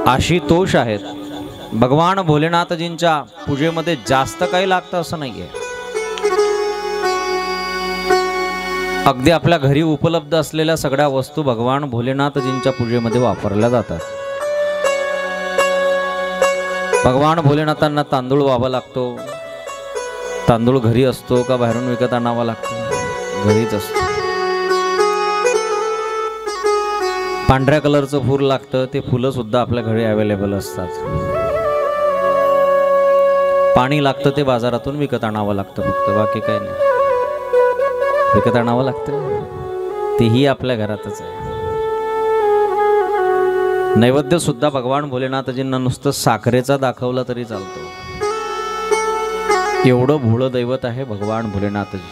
आशुतोष आहेत. भगवान भोलेनाथजींच्या पूजेमध्ये जास्त काही लागतं असं नाहीये. अगदी आपल्या घरी उपलब्ध असलेल्या सगळ्या वस्तू भगवान भोलेनाथजींच्या पूजेमध्ये वापरल्या जातात. भगवान भोलेनाथांना तांदूळ व्हावा लागतो. तांदूळ घरी असतो का बाहेरून विकत आणावा लागतो? घरीच असतो. पांढऱ्या कलरचं फूल लागतं, ते फुलं सुद्धा आपल्या घरी अवेलेबल असतात. पाणी लागतं, ते बाजारातून विकत आणावं लागतं, फक्त बाकी काही नाही. विकत आणावं लागतं, तेही आपल्या घरातच आहे. नैवेद्य सुद्धा भगवान भोलेनाथजींना नुसतं साखरेचा दाखवला तरी चालतो. एवढं भोळं दैवत आहे भगवान भोलेनाथजी.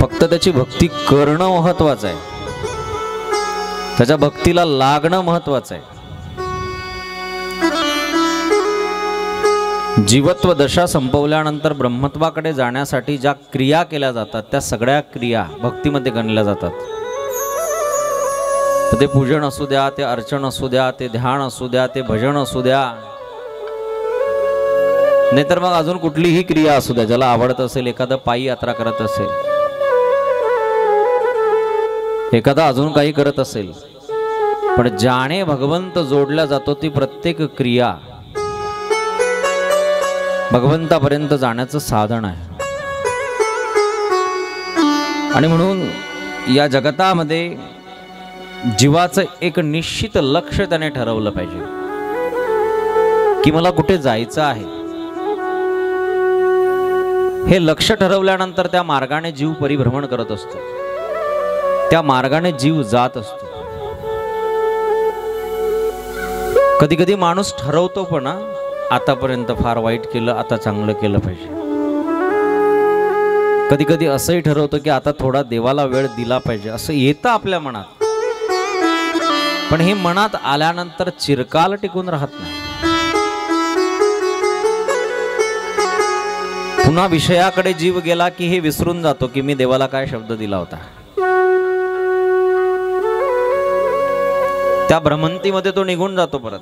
फक्त त्याची भक्ती करणं महत्वाचं आहे, त्याच्या भक्तीला लागणं महत्वाचं आहे. जीवत्व दशा संपवल्यानंतर ब्रह्मत्वाकडे जाण्यासाठी ज्या क्रिया केल्या जातात त्या सगळ्या क्रिया भक्तीमध्ये गणल्या जातात. ते पूजन असू द्या, ते अर्चन असू द्या, ते ध्यान असू द्या, ते भजन असू द्या, नाहीतर मग अजून कुठलीही क्रिया असू द्या. ज्याला आवडत असेल, एखादं पायी यात्रा करत असेल, एखादा अजून काही करत असेल, पण ज्याने भगवंत जोडला जातो ती प्रत्येक क्रिया भगवंतापर्यंत जाण्याचं साधन आहे. आणि म्हणून या जगतामध्ये जीवाचं एक निश्चित लक्ष त्याने ठरवलं पाहिजे की मला कुठे जायचं आहे. हे लक्ष ठरवल्यानंतर त्या मार्गाने जीव परिभ्रमण करत असतो, त्या मार्गाने जीव जात असतो. कधी कधी माणूस ठरवतो पण आतापर्यंत फार वाईट केलं, आता चांगलं केलं पाहिजे. कधी कधी असंही ठरवतो की आता थोडा देवाला वेळ दिला पाहिजे, असं येतं आपल्या मनात. पण हे मनात आल्यानंतर चिरकाल टिकून राहत नाही. पुन्हा विषयाकडे जीव गेला की हे विसरून जातो की मी देवाला काय शब्द दिला होता. त्या भ्रमंतीमध्ये तो निघून जातो परत.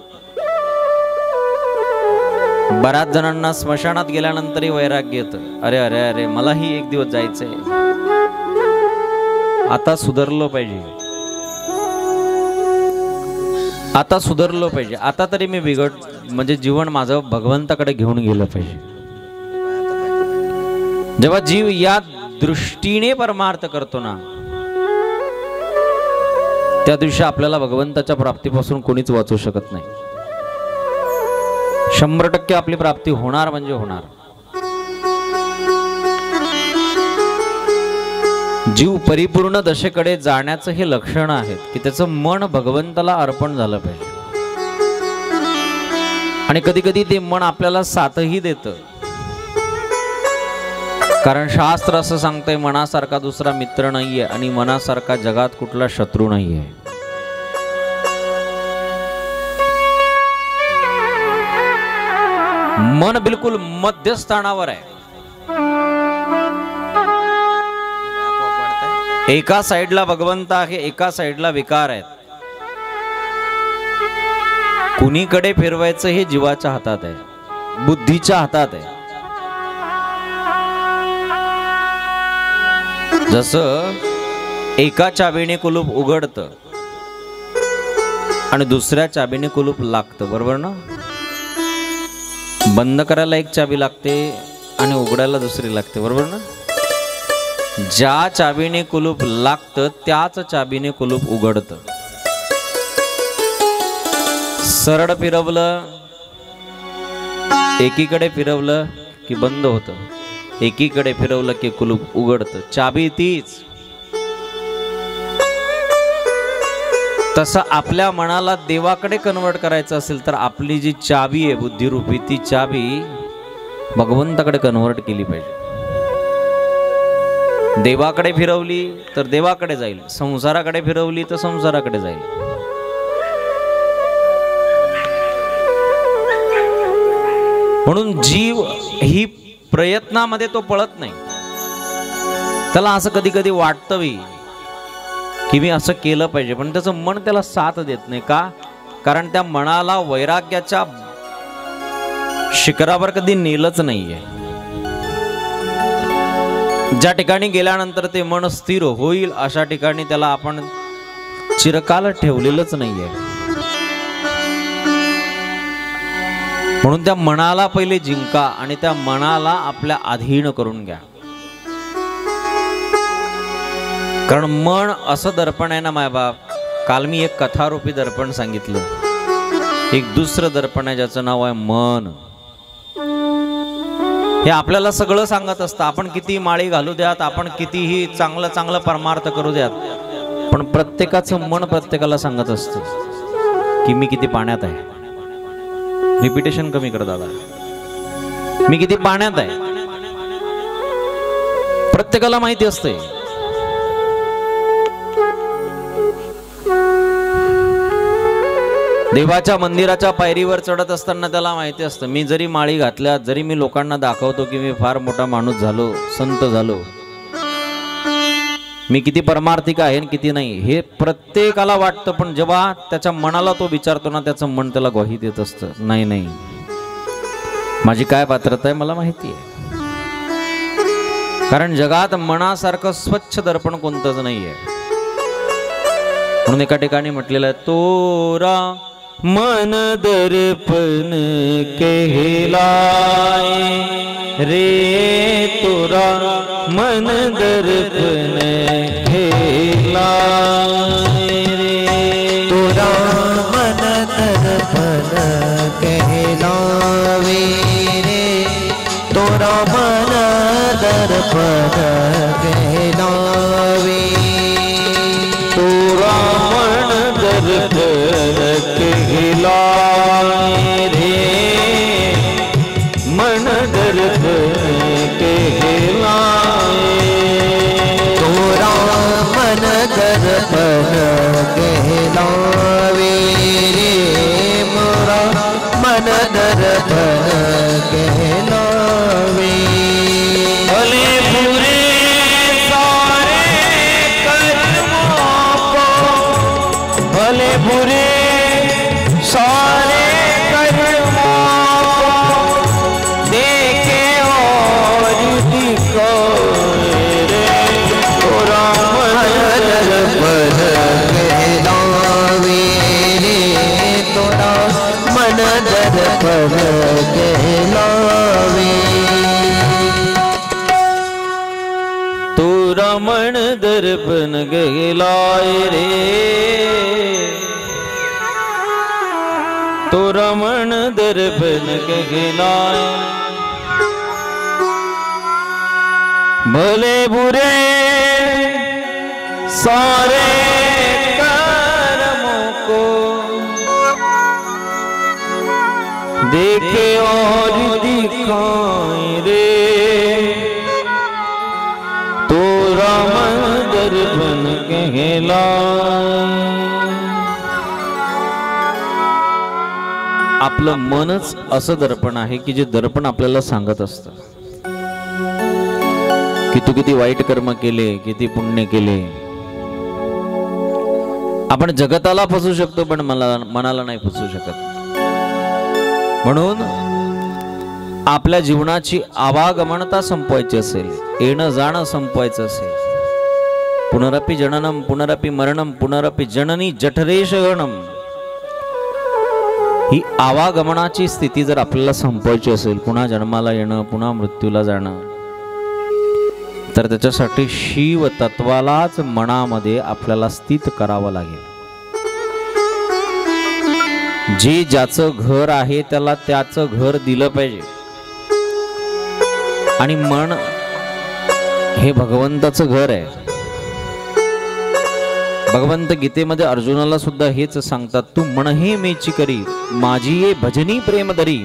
बऱ्याच जणांना स्मशानात गेल्यानंतरही वैराग्य येतं. अरे अरे अरे मलाही एक दिवस जायचंय, आता सुधारलो पाहिजे, आता सुधारलो पाहिजे, आता तरी मी म्हणजे जीवन माझं भगवंताकडे घेऊन गेलं पाहिजे. जेव्हा जीव या दृष्टीने परमार्थ करतो ना, त्या दिवशी आपल्याला भगवंताच्या प्राप्तीपासून कोणीच वाचू शकत नाही. 100% आपली प्राप्ती होणार म्हणजे होणार. जीव परिपूर्ण दशेकडे जाण्याचं हे लक्षण आहेत की त्याचं मन भगवंताला अर्पण झालं पाहिजे. आणि कधी कधी ते मन आपल्याला साथही देतं, कारण शास्त्र असं सांगतंय मनासारखा दुसरा मित्र नाहीये आणि मनासारखा जगात कुठला शत्रू नाहीये. मन बिलकुल मध्यस्थानावर आहे. एका साईडला भगवंत आहे, एका साईडला विकार आहेत. कुणीकडे फिरवायचं हे जीवाच्या हातात आहे, बुद्धीच्या हातात आहे. जसं एका चाबीने कुलूप उघडतं आणि दुसऱ्या चाबीने कुलूप लागतं, बरोबर ना? बंद करायला एक चाबी लागते आणि उघडायला दुसरी लागते, बरोबर ना? ज्या चाबीने कुलूप लागतं त्याच चाबीने कुलूप उघडतं. सरळ फिरवलं, एकीकडे फिरवलं की बंद होतं, एकीकडे फिरवलं की कुलूप उघडतं. चाबी तीच. तसं आपल्या मनाला देवाकडे कन्वर्ट करायचं असेल तर आपली जी चाबी आहे बुद्धिरूपी, ती चाबी भगवंताकडे कन्वर्ट केली पाहिजे. देवाकडे फिरवली तर देवाकडे जाईल, संसाराकडे फिरवली तर संसाराकडे जाईल. म्हणून जीव ही प्रयत्नामध्ये तो पळत नाही. त्याला असं कधी कधी वाटतं की की मी असं केलं पाहिजे, पण त्याचं मन त्याला साथ देत नाही. का? कारण त्या मनाला वैराग्याच्या शिखरावर कधी नेलंच नाहीये. ज्या ठिकाणी गेल्यानंतर ते मन स्थिर होईल अशा ठिकाणी त्याला आपण चिरकाल ठेवलेलंच नाहीये. म्हणून त्या मनाला पहिले जिंका आणि त्या मनाला आपल्या अधीन करून घ्या. कारण मन असं दर्पण आहे ना मायबाप. काल मी एक कथारूपी दर्पण सांगितलं. एक दुसरं दर्पण आहे ज्याचं नाव आहे मन. हे आपल्याला सगळं सांगत असतं. आपण किती माळी घालू द्यात, आपण कितीही चांगलं चांगलं परमार्थ करू द्यात, पण प्रत्येकाचं मन प्रत्येकाला सांगत असतं की मी किती पाण्यात आहे. रिपिटेशन कमी कर दादा. मी किती पाण्यात आहे. प्रत्येकाला माहिती असते. देवाच्या मंदिराच्या पायरीवर चढत असताना त्याला माहिती असतं मी जरी माळी घातल्या, जरी मी लोकांना दाखवतो की मी फार मोठा माणूस झालो, संत झालो, मी किती परमार्थिक आहे आणि किती नाही, हे प्रत्येकाला वाटतं. पण जेव्हा त्याच्या मनाला तो विचारतो ना, त्याचं मन त्याला ग्वाही देत असतं, नाही नाही, माझी काय पात्रता आहे मला माहिती आहे. कारण जगात मनासारखं स्वच्छ दर्पण कोणतंच नाहीये. म्हणून एका ठिकाणी म्हटलेलं आहे, तोरा मन दर्पण कहलाए रे, तोरा मन दर्पण कहलाए रे, तोरा मन दर्पण कहलावे रे, तोरा मन दर्पण कहलावे, तोरा मन दर्पण कहलाए रे, मन दर्पण कहलाए, तोरा मन दर्पण कहलावे रे, मोरा मन दर्पण कहलावे। भले बुरे सारे कर्मों को, भले बुरे सारे कर्मों को देखे और दिखाए रे, तोरा मन दर्पण कहलावे रे, तोरा मन दर्पण कहलावे, तोरा मन दर्पण कहलाए रे, तोरा मन दर्पण कहलाए, भले बुरे सारे कर्मों को देखे और दिखाए रे, तोरा मन दर्पण कहलाए. आपलं मनच असं दर्पण आहे की जे दर्पण आपल्याला सांगत असतं की तू किती वाईट कर्म केले, किती पुण्य केले. आपण जगताला फसू शकतो पण मनाला नाही फसू शकत. म्हणून आपल्या जीवनाची आवागमनता संपवायची असेल, येणं जाणं संपवायचं असेल, पुनरपि जननम पुनरपि मरणम पुनरपि जननी जठरेश गणम, ही आवागमनाची स्थिती जर आपल्याला संपवायची असेल, पुन्हा जन्माला येणं, पुन्हा मृत्यूला जाणं, तर त्याच्यासाठी शिव तत्वालाच मनामध्ये आपल्याला स्थित करावं लागेल. जे ज्याचं घर आहे त्याला त्याचं घर दिलं पाहिजे. आणि मन हे भगवंताचं घर आहे. भगवंत गीतेमध्ये अर्जुनाला सुद्धा हेच सांगतात, तू मन हे मेची करी माझी ये भजनी प्रेम धरी,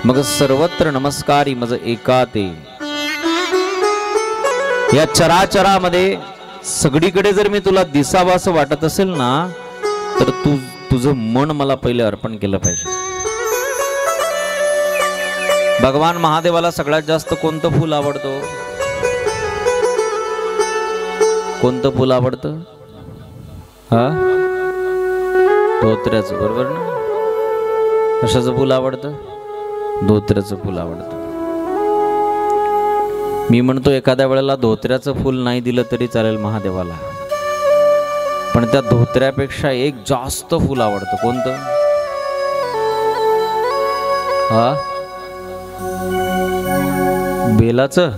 मग सर्वत्र नमस्कारी मज एका ते. या चराचरामध्ये सगळीकडे जर मी तुला दिसावं असं वाटत असेल ना, तर तुझं मन मला पहिले अर्पण केलं पाहिजे. भगवान महादेवाला सगळ्यात जास्त कोणतं फूल आवडतं? कोणतं फूल आवडतं? हा, धोत्र्याचं, बरोबर ना? कशाचं फुल आवडतं? धोत्र्याचं फुल आवडतं. मी म्हणतो एखाद्या वेळेला धोत्र्याचं फुल नाही दिलं तरी चालेल महादेवाला, पण त्या धोत्र्यापेक्षा एक जास्त फुल आवडतं. कोणतं? हा, बेलाचं,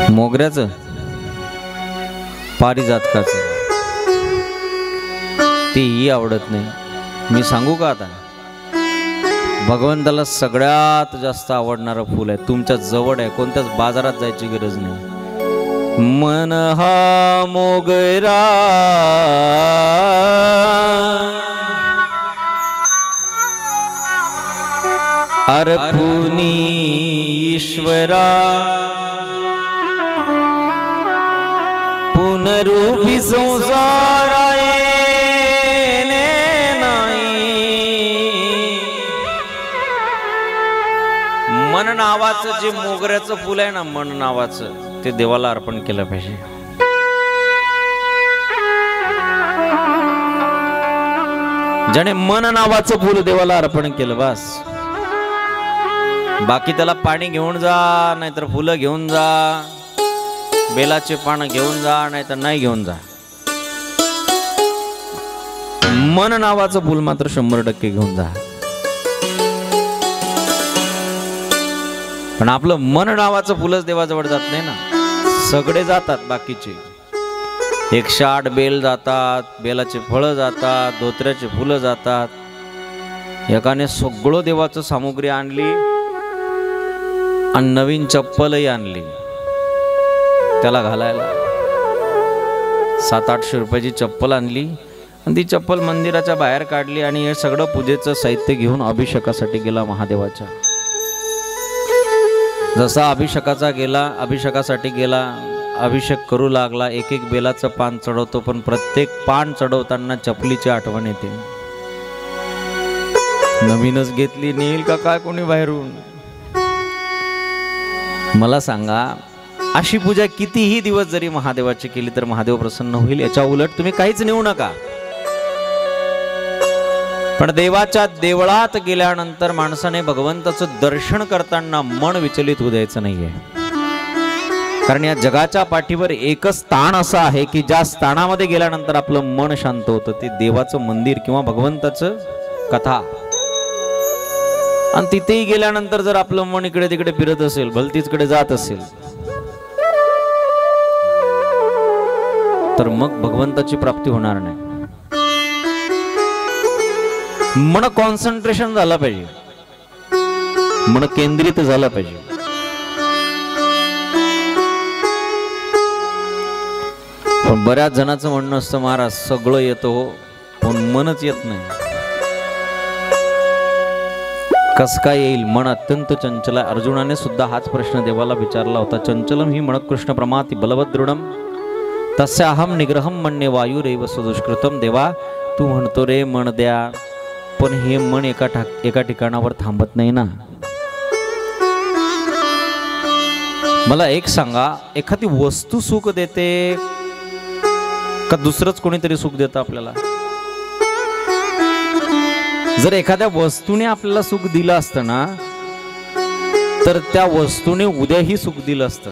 मोगऱ्याचं, पारिजातकाचं. तेही आवडत नाही. मी सांगू का आता? भगवंताला सगळ्यात जास्त आवडणारं फूल आहे, तुमच्या जवळ आहे, कोणत्याच बाजारात जायची गरज नाही. मन हा मोगरा अर्पुनी ईश्वरा पुनरूपी संसार मन नावाचं जे मोगऱ्याचं फुल आहे ना, मन नावाचं, ते देवाला अर्पण केलं पाहिजे. ज्याने मन नावाचं फुल देवाला अर्पण केलं, बस. बाकी त्याला पाणी घेऊन जा, नाहीतर फुलं घेऊन जा, बेलाचे पानं घेऊन जा, नाहीतर नाही घेऊन जा. मन नावाचं फुल मात्र 100% घेऊन जा. पण आपलं मन नावाचं फुलच देवाजवळ जात नाही ना. सगळे जातात बाकीचे, 108 बेल जातात, बेलाचे फळं जातात, धोत्र्याचे फुलं जातात. एकाने सगळं देवाचं सामुग्री आणली आणि नवीन चप्पलही आणली त्याला घालायला. 700-800 रुपयाची चप्पल आणली आणि ती चप्पल मंदिराच्या बाहेर काढली आणि हे सगळं पूजेचं साहित्य घेऊन अभिषेकासाठी गेला महादेवाच्या. जसा अभिषेकासाठी गेला, अभिषेक करू लागला, एक एक बेलाचं पान चढवतो, पण प्रत्येक पान चढवताना चपलीची आठवण येते. नवीनच घेतली, नेईल का काय कोणी बाहेरून? मला सांगा, अशी पूजा कितीही दिवस जरी महादेवाची केली तर महादेव प्रसन्न होईल. याच्या उलट तुम्ही काहीच नेऊ नका. पण देवाच्या देवळात गेल्यानंतर माणसाने भगवंताचं दर्शन करताना मन विचलित होऊ द्यायचं नाहीये. कारण या जगाच्या पाठीवर एकच स्थान असं आहे की ज्या स्थानामध्ये गेल्यानंतर आपलं मन शांत होतं, ते देवाचं मंदिर किंवा भगवंताचं कथा. आणि तिथेही गेल्यानंतर जर आपलं मन इकडे तिकडे फिरत असेल, भलतीचकडे जात असेल, तर मग भगवंताची प्राप्ती होणार नाही. मन कॉन्सन्ट्रेशन झालं पाहिजे, मन केंद्रित झालं पाहिजे. पण बऱ्याच जणांचं म्हणणं असतं, महाराज सगळं येतं हो, पण मनच येत नाही. कस काय येईल? मन अत्यंत चंचल आहे. अर्जुनाने सुद्धा हाच प्रश्न देवाला विचारला होता. चंचलम ही मन कृष्ण प्रमाति बलवदृढम तस्य अहम निग्रहम मन्ये वायुरेव सुदुष्कृतम. देवा तू म्हणतो रे मन द्या, पण हे मन एका ठिकाणावर थांबत नाही ना. मला एक सांगा, एखादी वस्तू सुख देते का दुसरंच कोणीतरी सुख देतं आपल्याला? जर एखाद्या वस्तूने आपल्याला सुख दिलं असतं ना, तर त्या वस्तूने उद्याही सुख दिलं असतं.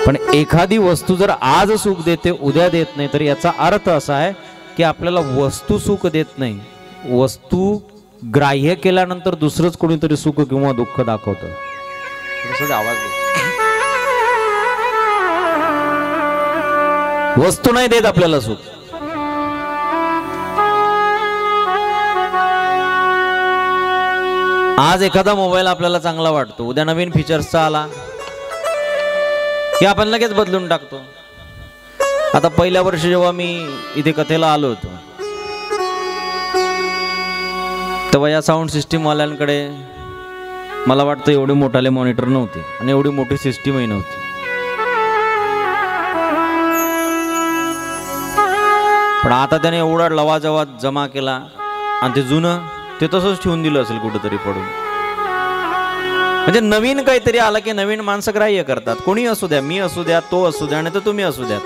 पण एखादी वस्तू जर आज सुख देते, उद्या देत नाही, तर याचा अर्थ असा आहे की आपल्याला वस्तू सुख देत नाही, वस्तू ग्राह्य केल्यानंतर दुसरंच कोणीतरी सुख किंवा दुःख दाखवतं. आवाज वस्तू नाही देत आपल्याला सुख. आज एखादा मोबाईल आपल्याला चांगला वाटतो, उद्या नवीन फीचर्सचा आला की आपण लगेच बदलून टाकतो. आता पहिल्या वर्षी जेव्हा मी इथे कथेला आलो होतो, तेव्हा या साऊंड सिस्टीम वाल्यांकडे मला वाटतं एवढे मोठाले मॉनिटर नव्हते आणि एवढी मोठी सिस्टीमही नव्हती. पण आता त्याने एवढा लवाजवा जमा केला आणि ते जुनं ते तसंच ठेवून दिलं असेल कुठेतरी पडून. म्हणजे नवीन काहीतरी आलं की नवीन माणसं ग्राह्य करतात. कोणी असू द्या, मी असू द्या, तो असू द्या, आणि तर तुम्ही असू द्यात.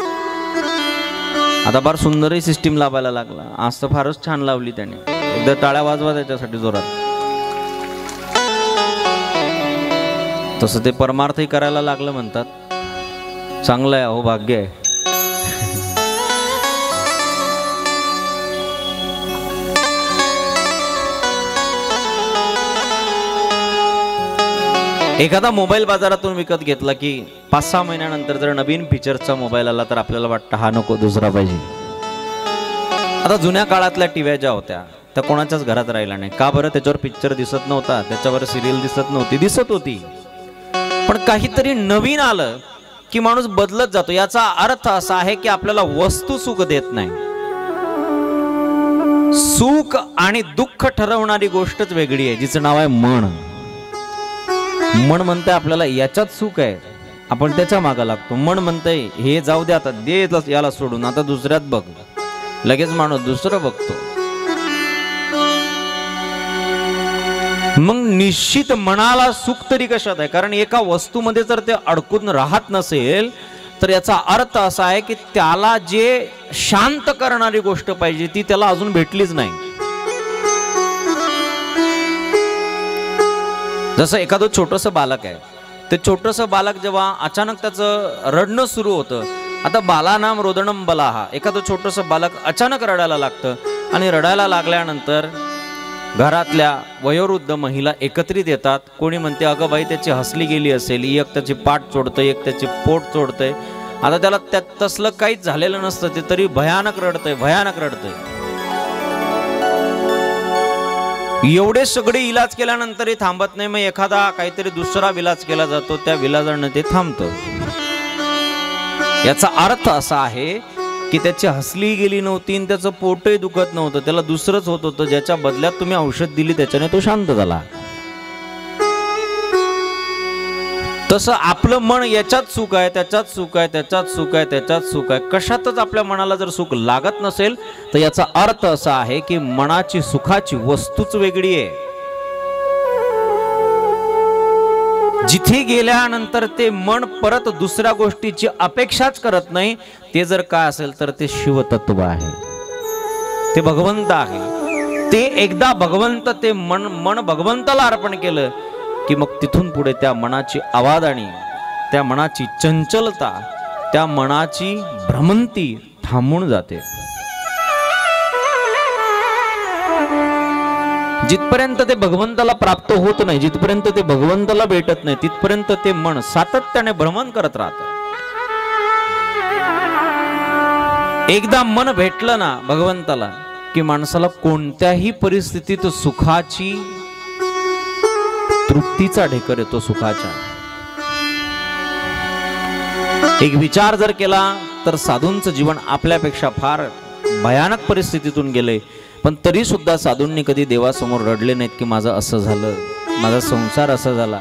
आता फार सुंदरही सिस्टीम लावायला लागला. आज तर फारच छान लावली त्याने. एकदा टाळ्या वाजवा त्याच्यासाठी जोरात. तसं ते परमार्थही करायला लागलं म्हणतात. चांगलं आहे, अहो भाग्य आहे. एखादा मोबाईल बाजारातून विकत घेतला की 5-6 महिन्यानंतर जर नवीन फीचरचा मोबाईल आला तर आपल्याला वाटतं हा नको, दुसरा पाहिजे. आता जुन्या काळातल्या टीव्या ज्या होत्या त्या कोणाच्याच घरात राहिल्या नाही. का बरं? त्याच्यावर पिक्चर दिसत नव्हता, त्याच्यावर सिरियल दिसत नव्हती. दिसत होती, पण काहीतरी नवीन आलं की माणूस बदलत जातो. याचा अर्थ असा आहे की आपल्याला वस्तू सुख देत नाही. सुख आणि दुःख ठरवणारी गोष्टच वेगळी आहे, जिचं नाव आहे मन. मन म्हणतंय आपल्याला याच्यात सुख आहे, आपण त्याच्या मागे लागतो. मन म्हणतंय हे जाऊ दे, आता दे याला सोडून, आता दुसऱ्यात बघ. लगेच माणूस दुसरं बघतो. मग निश्चित मनाला सुख तरी कशात आहे? कारण एका वस्तूमध्ये जर ते अडकून राहत नसेल तर याचा अर्थ असा आहे की त्याला जे शांत करणारी गोष्ट पाहिजे ती त्याला अजून भेटलीच नाही. जसं एखादं छोटंसं बालक आहे, ते छोटंसं बालक जेव्हा अचानक त्याचं रडणं सुरू होतं, आता बालानाम रोदनम बलाहा, एखादं छोटंसं बालक अचानक रडायला लागतं आणि रडायला लागल्यानंतर घरातल्या वयोवृद्ध महिला एकत्रित येतात. कोणी म्हणते अगं बाई त्याची हसली गेली असेल, एक त्याची पाठ चोडतंय, एक त्याची पोट चोडतंय. आता त्याला तसलं काहीच झालेलं नसतं, ते तरी भयानक रडतंय, भयानक रडतंय. एवढे सगळे इलाज केल्यानंतरही थांबत नाही. मग एखादा काहीतरी दुसरा विलाज केला जातो, त्या विलाजानं ते थांबतं. याचा अर्थ असा आहे की त्याची हसली गेली नव्हती आणि त्याचं पोटही दुखत नव्हतं, त्याला दुसरंच होत होतं, ज्याच्या बदल्यात तुम्ही औषध दिली त्याच्याने तो शांत झाला. तसं आपलं मन याच्यात सुख आहे, त्याच्यात सुख आहे, त्याच्यात सुख आहे, त्याच्यात सुख आहे. कशातच आपल्या मनाला जर सुख लागत नसेल तर याचा अर्थ असा आहे की मनाची सुखाची वस्तूच वेगळी आहे. जिथे गेल्यानंतर ते मन परत दुसऱ्या गोष्टीची अपेक्षाच करत नाही. ते जर काय असेल तर ते शिवतत्व आहे, ते भगवंत आहे. ते एकदा भगवंत, ते मन भगवंताला अर्पण केलं की मग तिथून पुढे त्या मनाची आवादाणी, त्या मनाची चंचलता, त्या मनाची भ्रमंती थांबून जाते. जिथपर्यंत ते भगवंताला प्राप्त होत नाही, जिथपर्यंत ते भगवंताला भेटत नाही, तिथपर्यंत ते मन सातत्याने भ्रमण करत राहत. एकदा मन भेटलं ना भगवंताला की माणसाला कोणत्याही परिस्थितीत सुखाची, तृप्तीचा ढेकर येतो. सुखाचा एक विचार जर केला तर साधूंचं जीवन आपल्यापेक्षा फार भयानक परिस्थितीतून गेले, पण तरी सुद्धा साधूंनी कधी देवासमोर रडले नाहीत की माझं असं झालं, माझा संसार असा झाला.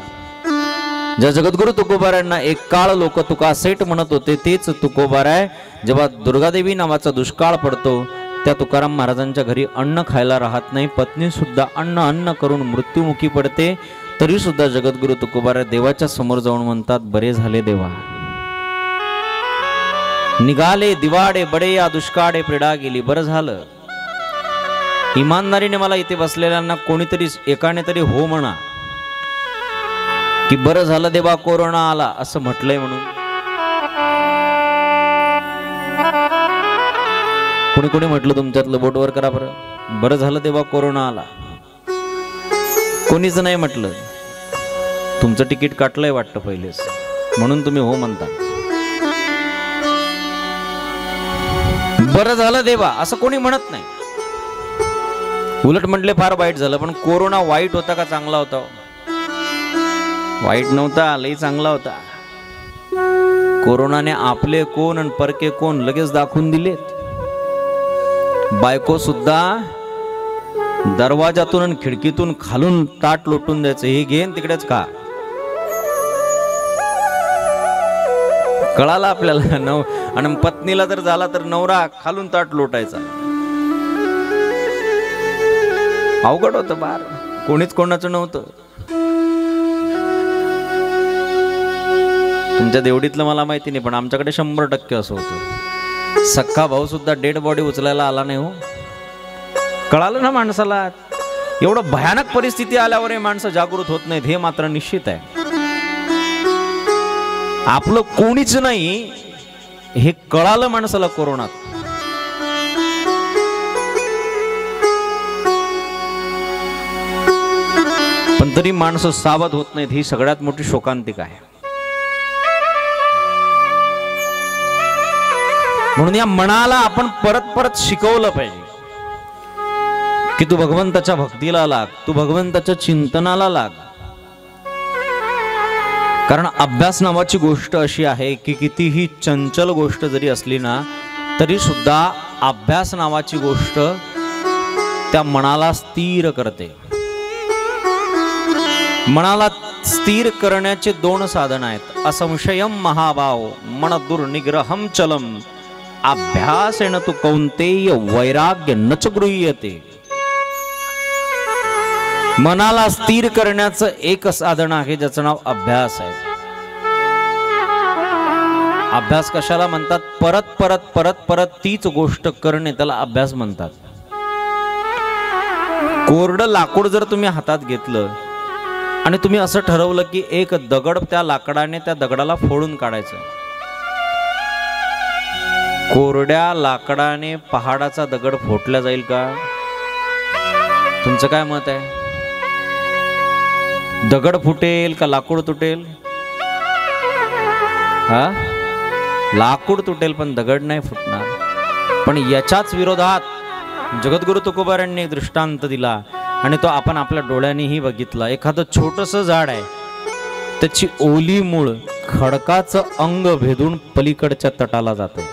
ज्या जगद्गुरु तुकोबारायांना एक काळ लोक तुका सेठ म्हणत होते, तेच तुकोबाराय जेव्हा दुर्गादेवी नावाचा दुष्काळ पडतो त्या तुकाराम महाराजांच्या घरी अन्न खायला राहत नाही, पत्नी सुद्धा अन्न करून मृत्युमुखी पडते, तरी सुद्धा जगद्गुरु तुकोबाराय देवाच्या समोर जाऊन म्हणतात, बरे झाले देवा, निघाले दिवाडे बडे या दुष्काळे प्रेडा गेली. बरं झालं, इमानदारीने मला इथे बसलेल्यांना कोणीतरी एकाने तरी हो म्हणा की बरं झालं देवा कोरोना आला असं म्हटलंय म्हणून. कोणी कोणी म्हटलं तुमच्यातलं बोट वर करा बरं, बरं झालं देवा कोरोना आला. कोणीच नाही म्हटलं. तुमचं तिकीट काटलंय वाटतं पहिलेच म्हणून तुम्ही हो म्हणता. बरं झालं देवा असं कोणी म्हणत नाही. उलट म्हटले फार वाईट झालं. पण कोरोना वाईट होता का चांगला होता? वाईट नव्हता, लई चांगला होता. कोरोनाने आपले कोण आणि परके कोण लगेच दाखवून दिलेत. बायको सुद्धा दरवाजातून आणि खिडकीतून खालून ताट लोटून द्यायचं, हे घेन तिकडेच का. कळाला आपल्याला. आणि पत्नीला जर झाला तर नवरा खालून ताट लोटायचा. अवघड होतं बार, कोणीच कोणाचं नव्हतं. तुमच्या देवडीतलं मला माहिती नाही, पण आमच्याकडे 100% असं होतं. सख्खा भाऊ सुद्धा डेड बॉडी उचलायला आला नाही हो. कळालं ना माणसाला. एवढं भयानक परिस्थिती आल्यावर हे माणसं जागृत होत नाहीत हे मात्र निश्चित आहे. आपलं कोणीच नाही हे कळालं माणसाला कोरोनात. पण तरी माणसं सावध होत नाहीत, ही सगळ्यात मोठी शोकांतिका आहे. म्हणून या मनाला आपण परत परत शिकवलं पाहिजे की तू भगवंताच्या भक्तीला लाग, तू भगवंताच्या चिंतनाला लाग. कारण अभ्यास नावाची गोष्ट अशी आहे की कितीही चंचल गोष्ट जरी असली ना तरी सुद्धा अभ्यास नावाची गोष्ट त्या मनाला स्थिर करते. मनाला स्थिर करण्याचे 2 साधन आहेत. असंशयम महाभाव मन दुर्निग्रहम चलम. अभ्यासेन तु कौंतेय वैराग्य नच गृह्यते. मनाला स्थिर करण्याचं एक साधन आहे ज्याचं नाव अभ्यास आहे. अभ्यास कशाला म्हणतात? परत परत परत परत तीच गोष्ट करणे त्याला अभ्यास म्हणतात. कोरडं लाकूड जर तुम्ही हातात घेतलं आणि तुम्ही असं ठरवलं की एक दगड त्या लाकडाने त्या दगडाला फोडून काढायचं, कोरड्या लाकडाने पहाडाचा दगड फोडला जाईल का? तुमचं काय मत आहे? दगड फुटेल का लाकूड तुटेल? हा, लाकूड तुटेल पण दगड नाही फुटणार. पण याच्याच विरोधात जगद्गुरु तुकोबारांनी एक दृष्टांत दिला आणि तो आपण आपल्या डोळ्यांनीही बघितला. एखादं छोटंसं झाड आहे, त्याची ओली मूळ खडकाचं अंग भेदून पलीकडच्या तटाला जाते.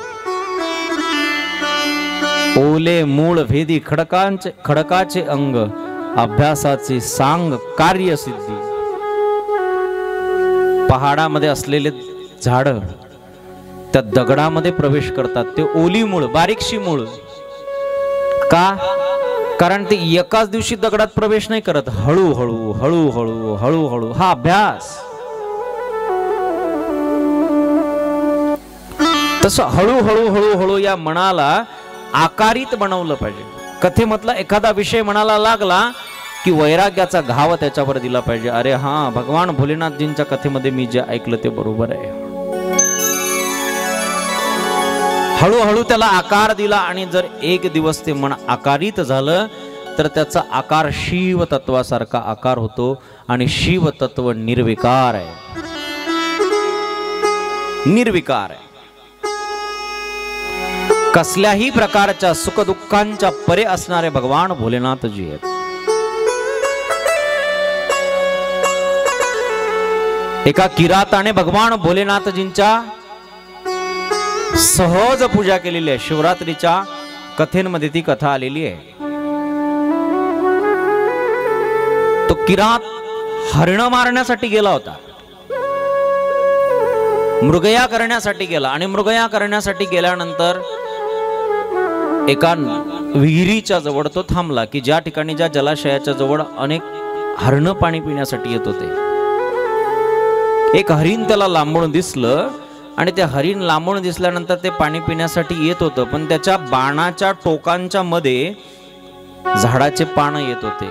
ओले मूळ भेदी खडकाचे अंग अभ्यासाचे सांग कार्यसिद्धी. पहाडामध्ये असलेले झाड त्या दगडामध्ये प्रवेश करतात. ते ओली मूळ, बारीकशी मूळ. का? कारण ते एकाच दिवशी दगडात प्रवेश नाही करत, हळूहळू हळूहळू हळूहळू. हा अभ्यास. तसं हळूहळू हळूहळू या मनाला आकारित बनवलं पाहिजे. कथेमधला एखादा विषय मनाला लागला की वैराग्याचा घाव त्याच्यावर दिला पाहिजे. अरे हा, भगवान भोलेनाथजींच्या कथेमध्ये मी जे ऐकलं ते बरोबर आहे. हळूहळू त्याला आकार दिला आणि जर एक दिवस ते मन आकारित झालं तर त्याचा आकार शिव तत्वासारखा आकार होतो. आणि शिव तत्व निर्विकार आहे. निर्विकार आहे. कसल्याही प्रकारच्या सुखदुःखांच्या परे असणारे भगवान भोलेनाथजी आहेत. एका किराताने भगवान भोलेनाथजींच्या सहज पूजा केलेली आहे. शिवरात्रीच्या कथेमध्ये ती कथा आलेली आहे. तो किरात हरिण मारण्यासाठी गेला होता, मृगया करण्यासाठी गेला. आणि मृगया करण्यासाठी गेल्यानंतर एका विहिरीच्या जवळ तो थांबला की ज्या ठिकाणी, ज्या जलाशयाच्या जवळ अनेक हरण पाणी पिण्यासाठी येत होते. एक हरिण त्याला लांबून दिसलं आणि ते हरिण लांबून दिसल्यानंतर ते पाणी पिण्यासाठी येत होतं. पण त्याच्या बाणाच्या टोकांच्या मध्ये झाडाचे पान येत होते.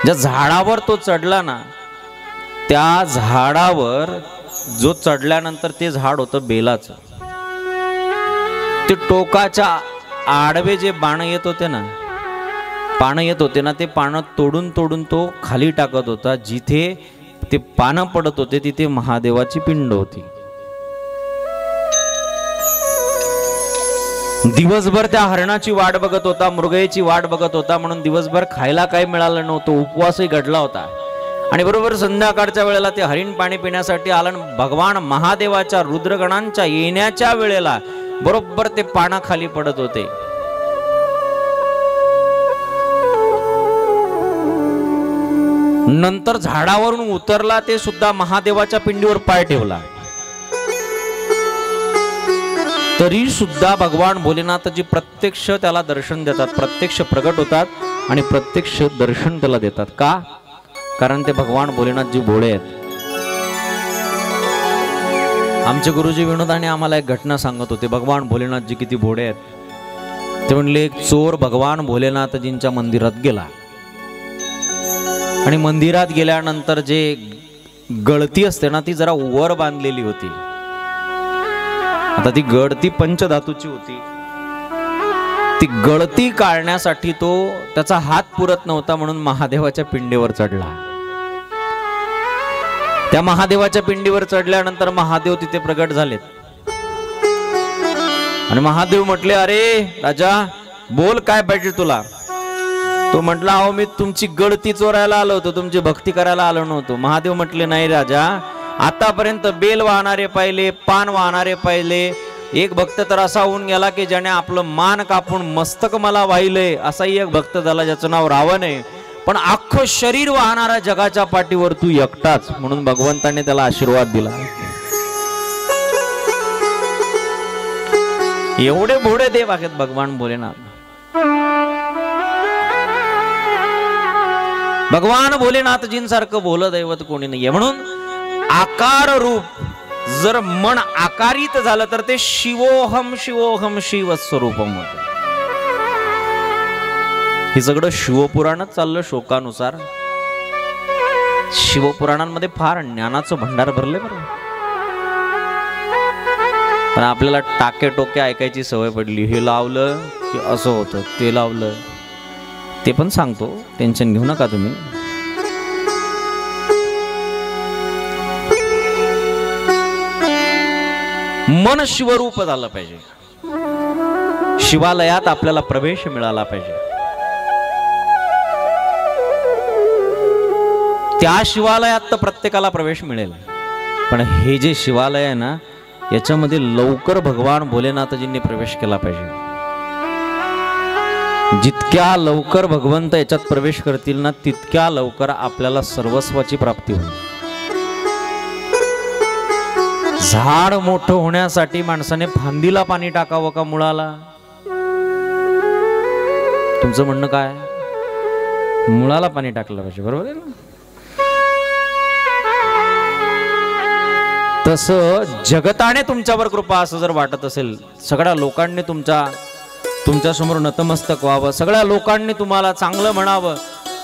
ज्या झाडावर तो चढला ना, त्या झाडावर जो चढल्यानंतर ते झाड होतं बेलाचं. ते टोकाच्या आडवे जे बाण येत होते ना, पानं येत होते ना, ते पानं तोडून तोडून तो खाली टाकत होता. जिथे ते पानं पडत होते तिथे महादेवाची पिंड होती. दिवसभर त्या हरणाची वाट बघत होता, मृगयेची वाट बघत होता. म्हणून दिवसभर खायला काही मिळालं नव्हतं, उपवासही घडला होता. आणि बरोबर संध्याकाळच्या वेळेला ते हरिण पाणी पिण्यासाठी आलं. भगवान महादेवाच्या रुद्रगणांच्या येण्याच्या वेळेला बरोबर ते पानं खाली पडत होते. नंतर झाडावरून उतरला, ते सुद्धा महादेवाच्या पिंडीवर पाय ठेवला. तरी सुद्धा भगवान भोलेनाथजी प्रत्यक्ष त्याला दर्शन देतात, प्रत्यक्ष प्रगट होतात आणि प्रत्यक्ष दर्शन त्याला देतात. का? कारण ते भगवान भोलेनाथजी भोळे आहेत. आमचे गुरुजी विनोदाने आम्हाला एक घटना सांगत होते. भगवान भोलेनाथजी किती भोळे आहेत. ते म्हणले एक चोर भगवान भोलेनाथजींच्या मंदिरात गेला आणि मंदिरात गेल्यानंतर जे गळती असते ना ती जरा वर बांधलेली होती. आता ती गळती पंचधातूची होती. ती गळती काढण्यासाठी तो त्याचा हात पुरत नव्हता म्हणून महादेवाच्या पिंडीवर चढला. त्या महादेवाच्या पिंडीवर चढल्यानंतर महादेव तिथे प्रगट झालेत आणि महादेव म्हटले, अरे राजा बोल काय पाहिजे तुला. तो म्हटला, अहो मी तुमची गळती चोरायला आलो होतो, तुमची भक्ती करायला आलो नव्हतो. महादेव म्हटले, नाही राजा, आतापर्यंत बेल वाहणारे पाहिले, पान वाहणारे पाहिले. एक भक्त तर असा होऊन गेला की ज्याने आपलं मान कापून मस्तक मला वाहिलंय. असाही एक भक्त झाला ज्याचं नाव रावण आहे. पण अख्खं शरीर वाहणारा जगाच्या पाठीवर तू एकटाच. म्हणून भगवंताने त्याला आशीर्वाद दिला. एवढे भोळे देव आहेत भगवान भोलेनाथ. भगवान भोलेनाथजींसारखं भोलं दैवत कोणी नाहीये. म्हणून आकार रूप जर मन आकारित झालं तर ते शिवोहम शिवोहम शिव स्वरूपम होत. हे सगळं शिवपुराणच चाललं शोकानुसार. शिवपुराणांमध्ये फार ज्ञानाचं भंडार भरले बरं. पण आपल्याला टाके टोके ऐकायची सवय पडली. हे लावलं की असं होतं, ते लावलं ते पण सांगतो, टेन्शन घेऊ नका तुम्ही. मन शिवरूप झालं पाहिजे. शिवालयात आपल्याला प्रवेश मिळाला पाहिजे. त्या शिवालयात तर प्रत्येकाला प्रवेश मिळेल. पण हे जे शिवालय आहे ना याच्यामध्ये लवकर भगवान भोलेनाथजींनी प्रवेश केला पाहिजे. जितक्या लवकर भगवंत याच्यात प्रवेश करतील ना तितक्या लवकर आपल्याला सर्वस्वाची प्राप्ती होईल. झाड मोठं होण्यासाठी माणसाने फांदीला पाणी टाकावं का मुळाला? तुमचं म्हणणं काय? मुळाला पाणी टाकलं पाहिजे, बरोबर आहे ना? तसं जगताने तुमच्यावर कृपा असं जर वाटत असेल, सगळ्या लोकांनी तुमच्या समोर नतमस्तक व्हावं, सगळ्या लोकांनी तुम्हाला चांगलं म्हणावं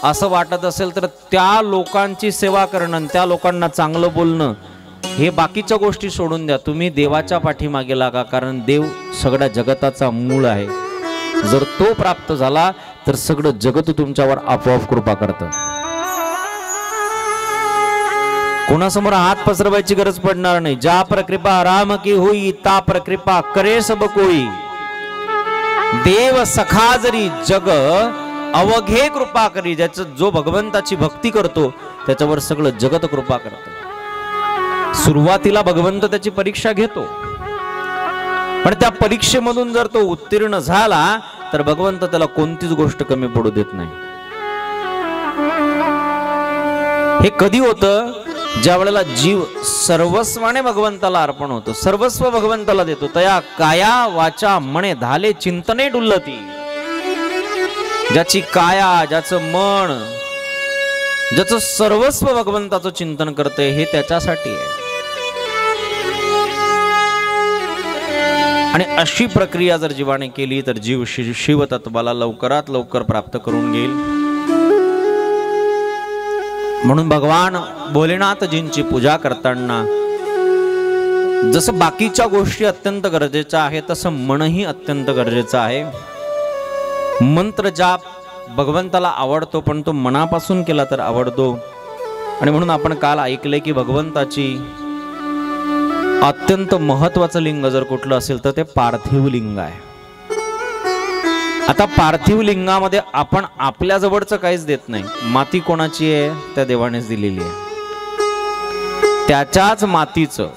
असं वाटत असेल तर त्या लोकांची सेवा करणं, त्या लोकांना चांगलं बोलणं, हे बाकीच्या गोष्टी सोडून द्या. तुम्ही देवाच्या पाठीमागे लागा, कारण देव सगळ्या जगताचा मूळ आहे. जर तो प्राप्त झाला तर सगळं जगत तुमच्यावर आपोआप कृपा करतं. कोणासमोर हात पसरवायची गरज पडणार नाही. ज्या प्रकृपा राम की होई ता प्रकृपा करे सब कोई. देव सखा जरी जग अवघे कृपा करी. जो भगवंताची भक्ती करतो त्याच्यावर सगळं जगत कृपा करतं. सुरुवातीला भगवंत त्याची परीक्षा घेतो, पण त्या परीक्षेमधून जर तो उत्तीर्ण झाला तर भगवंत त्याला कोणतीच गोष्ट कमी पडू देत नाही. हे कधी होतं? ज्या वेळेला जीव सर्वस्वाने भगवंताला अर्पण होतो, सर्वस्व भगवंताला देतो. तया काया वाचा मने धाले चिंतने डुल्लती. ज्याची काया, ज्याचं मन, ज्याचं सर्वस्व भगवंताचं चिंतन करते हे त्याच्यासाठी आहे. आणि अशी प्रक्रिया जर जीवाने केली तर जीव शिवतत्वाला लवकरात लवकर प्राप्त करून घेईल. म्हणून भगवान भोलेनाथजींची पूजा करताना जसं बाकीच्या गोष्टी अत्यंत गरजेच्या आहेत तसं मनही अत्यंत गरजेचं आहे. मंत्र जाप भगवंताला आवडतो, पण तो मनापासून केला तर आवडतो. आणि म्हणून आपण काल ऐकले की भगवंताची अत्यंत महत्वाचं लिंग जर कुठलं असेल तर ते पार्थिव लिंग आहे. आता पार्थिव लिंगामध्ये आपण आपल्या जवळचं काहीच देत नाही. माती कोणाची आहे? त्या देवानेच दिलेली आहे. त्याच्याच मातीचं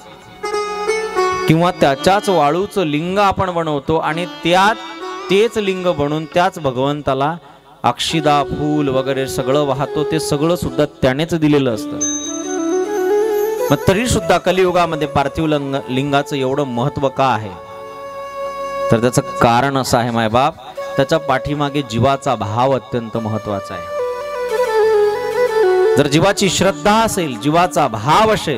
किंवा त्याच्याच वाळूचं लिंग आपण बनवतो आणि तेच लिंग बनवून त्याच भगवंताला अक्षिदा, फूल वगैरे सगळं वाहतो. ते सगळं सुद्धा त्यानेच दिलेलं असतं. मग तरी सुद्धा कलियुगामध्ये पार्थिव लिंगाचं एवढं महत्व का आहे? तर त्याचं कारण असं आहे मायबाप, त्याच्या पाठीमागे जीवाचा भाव अत्यंत महत्वाचा आहे. जर जीवाची श्रद्धा असेल, जीवाचा भाव असेल